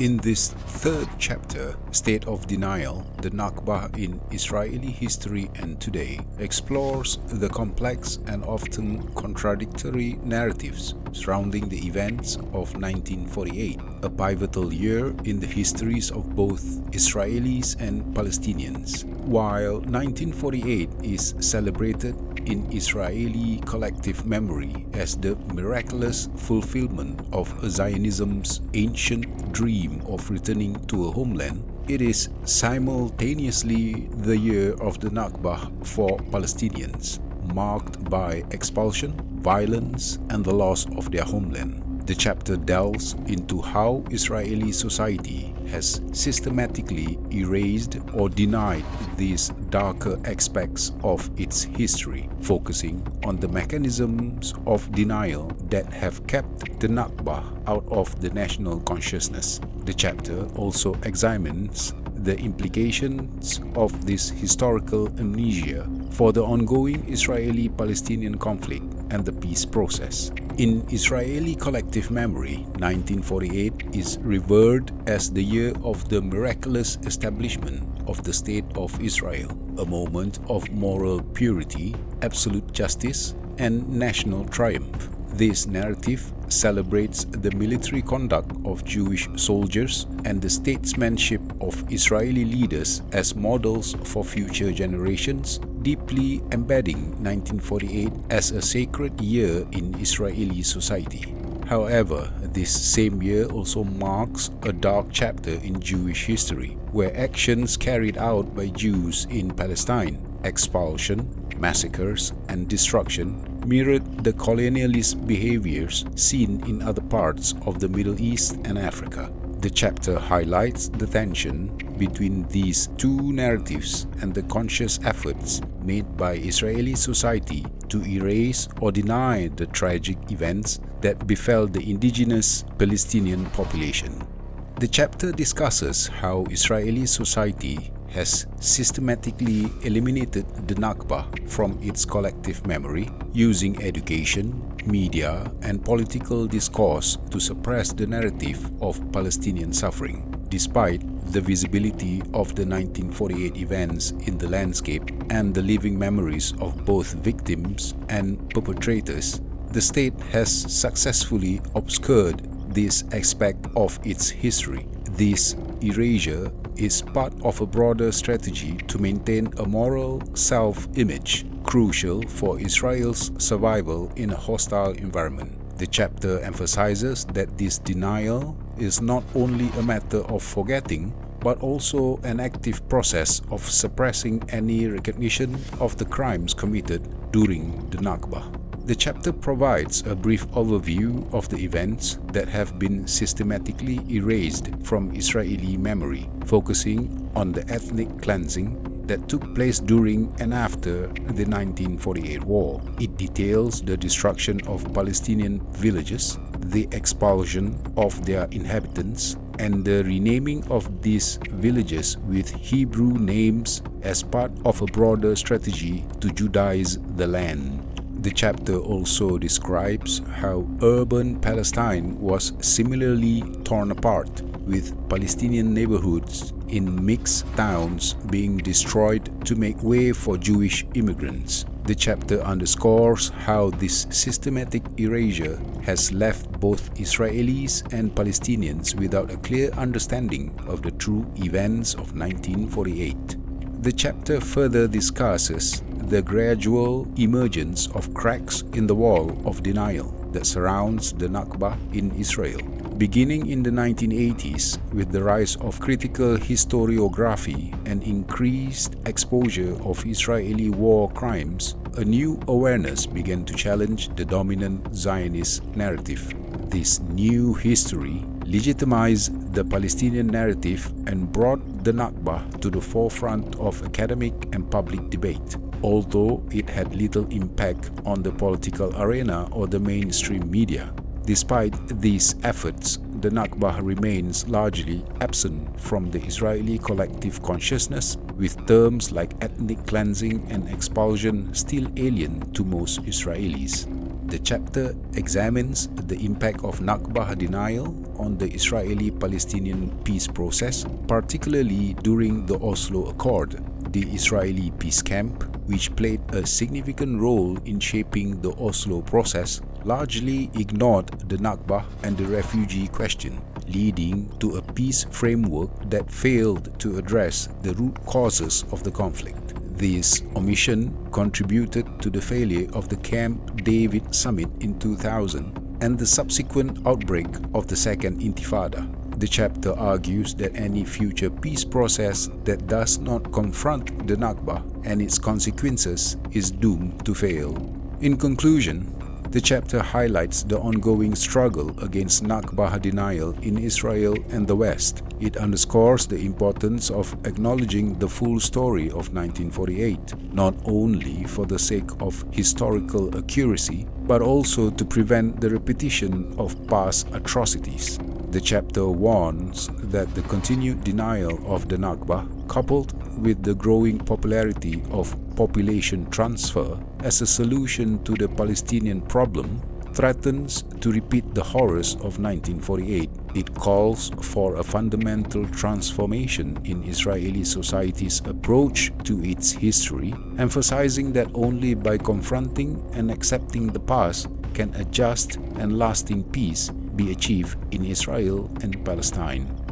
In this third chapter, State of Denial, the Nakbah in Israeli History and Today, explores the complex and often contradictory narratives surrounding the events of 1948, a pivotal year in the histories of both Israelis and Palestinians. While 1948 is celebrated in Israeli collective memory as the miraculous fulfillment of Zionism's ancient dream of returning to a homeland, it is simultaneously the year of the Nakbah for Palestinians, marked by expulsion, violence, and the loss of their homeland. The chapter delves into how Israeli society has systematically erased or denied these darker aspects of its history, focusing on the mechanisms of denial that have kept the Nakbah out of the national consciousness. The chapter also examines the implications of this historical amnesia for the ongoing Israeli-Palestinian conflict and the peace process. In Israeli collective memory, 1948 is revered as the year of the miraculous establishment of the State of Israel, a moment of moral purity, absolute justice, and national triumph. This narrative celebrates the military conduct of Jewish soldiers and the statesmanship of Israeli leaders as models for future generations, deeply embedding 1948 as a sacred year in Israeli society. However, this same year also marks a dark chapter in Jewish history, where actions carried out by Jews in Palestine, expulsion, massacres, and destruction, mirrored the colonialist behaviors seen in other parts of the Middle East and Africa. The chapter highlights the tension between these two narratives and the conscious efforts made by Israeli society to erase or deny the tragic events that befell the indigenous Palestinian population. The chapter discusses how Israeli society has systematically eliminated the Nakbah from its collective memory, using education, media, and political discourse to suppress the narrative of Palestinian suffering. Despite the visibility of the 1948 events in the landscape and the living memories of both victims and perpetrators, the state has successfully obscured this aspect of its history. This erasure is part of a broader strategy to maintain a moral self-image crucial for Israel's survival in a hostile environment. The chapter emphasizes that this denial is not only a matter of forgetting, but also an active process of suppressing any recognition of the crimes committed during the Nakbah. The chapter provides a brief overview of the events that have been systematically erased from Israeli memory, focusing on the ethnic cleansing that took place during and after the 1948 war. It details the destruction of Palestinian villages, the expulsion of their inhabitants, and the renaming of these villages with Hebrew names as part of a broader strategy to Judaize the land. The chapter also describes how urban Palestine was similarly torn apart, with Palestinian neighborhoods in mixed towns being destroyed to make way for Jewish immigrants. The chapter underscores how this systematic erasure has left both Israelis and Palestinians without a clear understanding of the true events of 1948. The chapter further discusses the gradual emergence of cracks in the wall of denial that surrounds the Nakbah in Israel. Beginning in the 1980s, with the rise of critical historiography and increased exposure of Israeli war crimes, a new awareness began to challenge the dominant Zionist narrative. This new history legitimized the Palestinian narrative and brought the Nakbah to the forefront of academic and public debate. Although it had little impact on the political arena or the mainstream media. Despite these efforts, the Nakbah remains largely absent from the Israeli collective consciousness, with terms like ethnic cleansing and expulsion still alien to most Israelis. The chapter examines the impact of Nakbah denial on the Israeli-Palestinian peace process, particularly during the Oslo Accord. The Israeli peace camp, which played a significant role in shaping the Oslo process, largely ignored the Nakbah and the refugee question, leading to a peace framework that failed to address the root causes of the conflict. This omission contributed to the failure of the Camp David summit in 2000 and the subsequent outbreak of the Second Intifada. The chapter argues that any future peace process that does not confront the Nakbah and its consequences is doomed to fail. In conclusion, the chapter highlights the ongoing struggle against Nakbah denial in Israel and the West. It underscores the importance of acknowledging the full story of 1948, not only for the sake of historical accuracy, but also to prevent the repetition of past atrocities. The chapter warns that the continued denial of the Nakbah, coupled with the growing popularity of population transfer as a solution to the Palestinian problem, threatens to repeat the horrors of 1948. It calls for a fundamental transformation in Israeli society's approach to its history, emphasizing that only by confronting and accepting the past can a just and lasting peace be achieved in Israel and Palestine.